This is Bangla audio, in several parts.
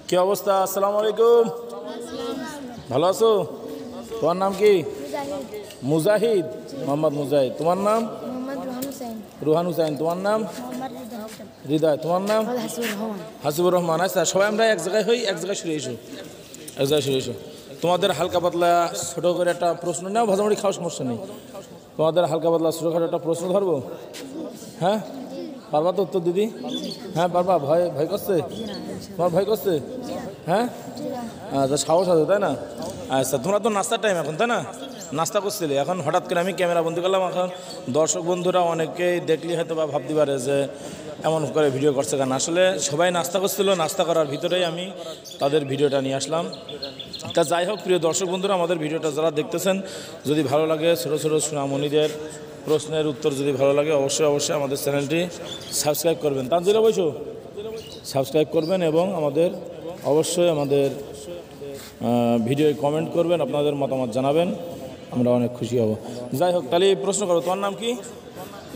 কি অবস্থা? আসসালামু আলাইকুম। ভালো আছো? তোমার নাম কি? মুজাহিদ। মোহাম্মদ মুজাহিদ। তোমার নাম? রুহান হুসাইন। তোমার নাম? হৃদয়। তোমার নাম? হাসিবুর রহমান। আচ্ছা, সবাই আমরা এক জায়গায় হই, এক জায়গায় সরে এসো, এক জায়গায় সরে এসো। তোমাদের হালকা পাতলা ছোট করে একটা প্রশ্ন নাও, ভাজামুড়ি খাওয়ার সমস্যা নেই। তোমাদের হালকা পাতলা ছোটোখাটো একটা প্রশ্ন ধরবো। হ্যাঁ, পারবা তো উত্তর দিদি? হ্যাঁ পারবা? ভয় ভয় করছে? তোমার ভয় করছে? হ্যাঁ, আচ্ছা, সাহস আছে তাই না? আচ্ছা, তোমরা তো নাস্তার টাইম এখন, তাই না? নাস্তা করছিলে, এখন হঠাৎ করে আমি ক্যামেরা বন্দি করলাম। এখন দর্শক বন্ধুরা অনেকেই দেখলে হয়তো বা ভাবতে পারে যে এমন করে ভিডিও করছে কেন। আসলে সবাই নাস্তা করছিল, নাস্তা করার ভিতরেই আমি তাদের ভিডিওটা নিয়ে আসলাম। তা যাই হোক, প্রিয় দর্শক বন্ধুরা, আমাদের ভিডিওটা যারা দেখতেছেন, যদি ভালো লাগে, ছোটো ছোটো সোনামণিদের প্রশ্নের উত্তর যদি ভালো লাগে, অবশ্যই অবশ্যই আমাদের চ্যানেলটি সাবস্ক্রাইব করবেন। তানজিলা বইছো, সাবস্ক্রাইব করবেন এবং আমাদের অবশ্যই আমাদের ভিডিওয় কমেন্ট করবেন, আপনাদের মতামত জানাবেন, আমরা অনেক খুশি হব। যাই হোক, তাহলে প্রশ্ন করো। তোমার নাম কি?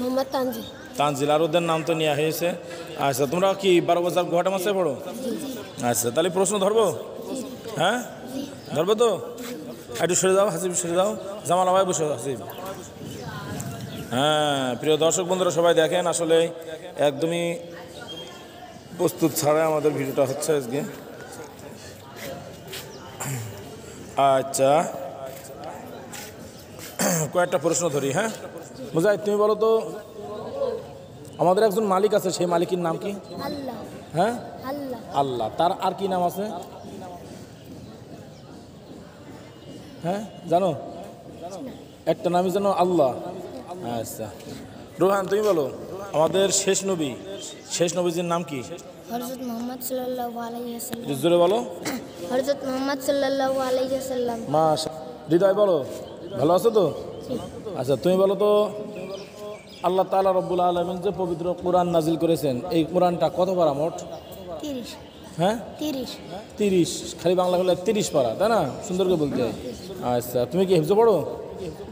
মোহাম্মদ তানজিল। তানজিল। আর ওদের নাম তো নেওয়া হয়েছে। আচ্ছা, তোমরা কি 12 বাজার গোহাটা মাসে পড়ো? আচ্ছা, তাহলে প্রশ্ন ধরবো? হ্যাঁ, ধরবো তো? একটু সরে যাও, হাসিব সরে যাও, জামাল ভাই বসে হাসিব। হ্যাঁ, প্রিয় দর্শক বন্ধুরা সবাই দেখেন, আসলে একদমই প্রস্তুত ছাড়াই আমাদের ভিডিওটা হচ্ছে আজকে। আচ্ছা, কয়েকটা প্রশ্ন ধরি। হ্যাঁ মুজাহিদ, তুমি বলো তো, আমাদের একজন মালিক আছে, সেই মালিকের নাম কি? আল্লাহ। হ্যাঁ, আল্লাহ। আল্লাহ। তার আর কি নাম আছে? হ্যাঁ, জানো? একটা নামই জানো, আল্লাহ। আচ্ছা, রোহান তুমি বলো, আমাদের শেষ নবীজির নাম কি? হযরত মুহাম্মদ সাল্লাল্লাহু আলাইহি ওয়াসাল্লাম। জোরে বলো। হযরত মুহাম্মদ সাল্লাল্লাহু আলাইহি ওয়াসাল্লাম। হৃদয় বলো, ভালো আছো তো? আচ্ছা, তুমি বলো তো, আল্লাহ তাআলা রব্বুল আলামিন যে পবিত্র কোরআন নাজিল করেছেন, এই কোরআনটা কত পারা মোট? 30। হ্যাঁ, 30। খালি বাংলা হলে 30 পারা, তাই না? সুন্দর করে বলতে হয়। আচ্ছা, তুমি কি হিফজ পড়ো?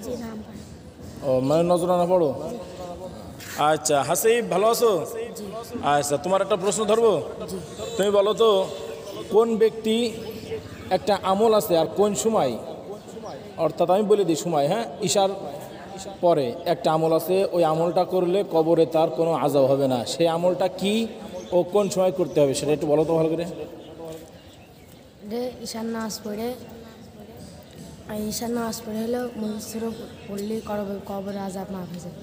জি, নাম ও, মানে নজরানা পড়ো। আচ্ছা, হাসিব ভালো আছো? আচ্ছা, তোমার একটা প্রশ্ন ধরবো। তুমি বলো তো, কোন ব্যক্তি একটা আমল আছে আর কোন সময়, অর্থাৎ আমি বলে দিই সময়, হ্যাঁ, ঈশার পরে একটা আমল আছে, ওই আমলটা করলে কবরে তার কোনো আযাব হবে না। সেই আমলটা কি ও কোন সময় করতে হবে সেটা একটু বলো তো ভালো করে। ঈশান নামাজ পড়ে হলো মূল সূরা পড়লে কবরে আযাব মাফ হয়ে যাবে।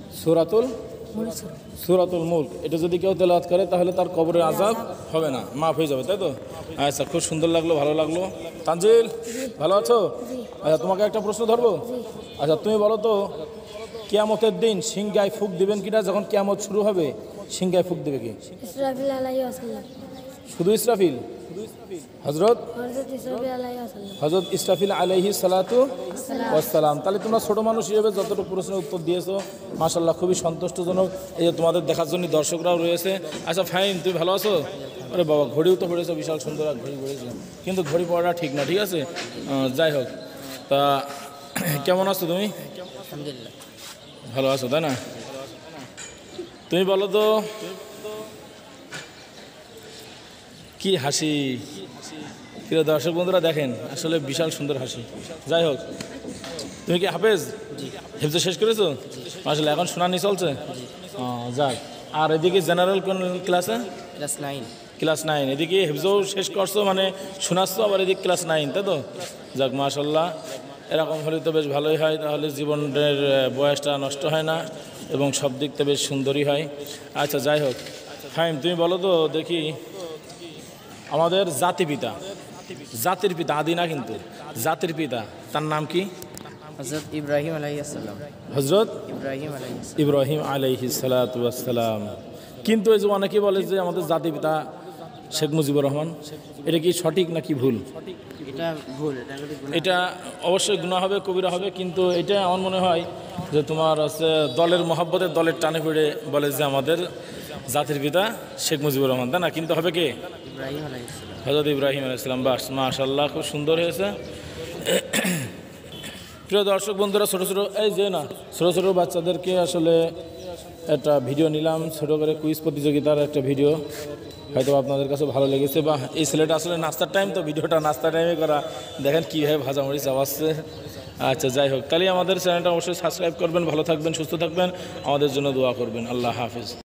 সূরাতুল মুলক, এটা যদি কেউ তেলাওয়াত করে তাহলে তার কবরের আযাব হবে না, মাফ হয়ে যাবে, তাই তো? আচ্ছা, খুব সুন্দর লাগলো, ভালো লাগলো। তানজিল ভালো আছো? আচ্ছা, তোমাকে একটা প্রশ্ন ধরবো। আচ্ছা, তুমি বলো তো, কিয়ামতের দিন সিংহায় ফুঁক দিবেন কিনা? যখন কিয়ামত শুরু হবে, সিংহায় ফুঁক দিবে কি? ইসরাফিল আলাইহিস সালাম। শুধু ইসরাফিল? হযরত ইসরাফিল আলাইহিস সালাতু ওয়াসসালাম। তাহলে তোমরা ছোট মানুষ হিসেবে যতটুকু প্রশ্নের উত্তর দিয়েছো, মাশাআল্লাহ, খুবই সন্তুষ্টজনক। এই যে তোমাদের দেখার জন্য দর্শকরাও রয়েছে। আচ্ছা ফাইন, তুমি ভালো আছো? আরে বাবা, ঘড়িও তো পড়েছো, বিশাল সুন্দর এক ঘড়ি পড়েছো, কিন্তু ঘড়ি পড়াটা ঠিক না, ঠিক আছে? যাই হোক, তা কেমন আছো তুমি? আলহামদুলিল্লাহ, ভালো আছো, তাই না? তুমি বলো তো, কি হাসি! প্রিয় দর্শক বন্ধুরা দেখেন, আসলে বিশাল সুন্দর হাসি। যাই হোক, তুমি কি হাফেজ? হেফজ শেষ করেছো? আসলে এখন শুনানি চলছে। যাক, আর এদিকে জেনারেল কোন ক্লাসে? ক্লাস 9। এদিকে হেফজও শেষ করছো, মানে শোনাচ্ছ, আবার এদিকে ক্লাস 9, তাই তো? যাক, মাশাআল্লাহ, এরকম হলে তো বেশ ভালোই হয়, তাহলে জীবনের বয়সটা নষ্ট হয় না এবং সব দিক থেকে বেশ সুন্দরই হয়। আচ্ছা, যাই হোক, ফাইন, তুমি বলো তো দেখি, আমাদের জাতির পিতা, আদি না কিন্তু, জাতির পিতা, তার নাম কি? হযরত ইব্রাহিম আলাইহিস সালাম। হযরত ইব্রাহিম আলাইহিস সালাতু ওয়াস সালাম। কিন্তু এই যে অনেকে বলে যে আমাদের জাতির পিতা শেখ মুজিবুর রহমান, এটা কি সঠিক নাকি ভুল? এটা ভুল, এটা অবশ্যই গুনাহ হবে, কবিরা হবে, কিন্তু এটা আমার মনে হয় যে তোমার আছে দলের মহব্বতের, দলের টানে পড়ে বলে যে আমাদের জাতির পিতা শেখ মুজিবুর রহমান, তাই না? কিন্তু হবে কে? ইব্রাহিম আলাইহিস সালাম। হযরত ইব্রাহিম আলাইহিস সালাম। বাস, মাশাআল্লাহ, খুব সুন্দর হয়েছে। প্রিয় দর্শক বন্ধুরা, ছোটো ছোটো বাচ্চাদেরকে আসলে একটা ভিডিও নিলাম, ছোটো করে কুইজ প্রতিযোগিতার একটা ভিডিও। হয়তো আপনাদের কাছে ভালো লেগেছে, বা এই ছেলেটা আসলে নাস্তার টাইম, তো ভিডিওটা নাস্তার টাইমে করা, দেখেন কীভাবে ভাজামরিচ আওয়াজছে। আচ্ছা যাই হোক, তাহলে আমাদের চ্যানেলটা অবশ্যই সাবস্ক্রাইব করবেন, ভালো থাকবেন, সুস্থ থাকবেন, আমাদের জন্য দোয়া করবেন। আল্লাহ হাফিজ।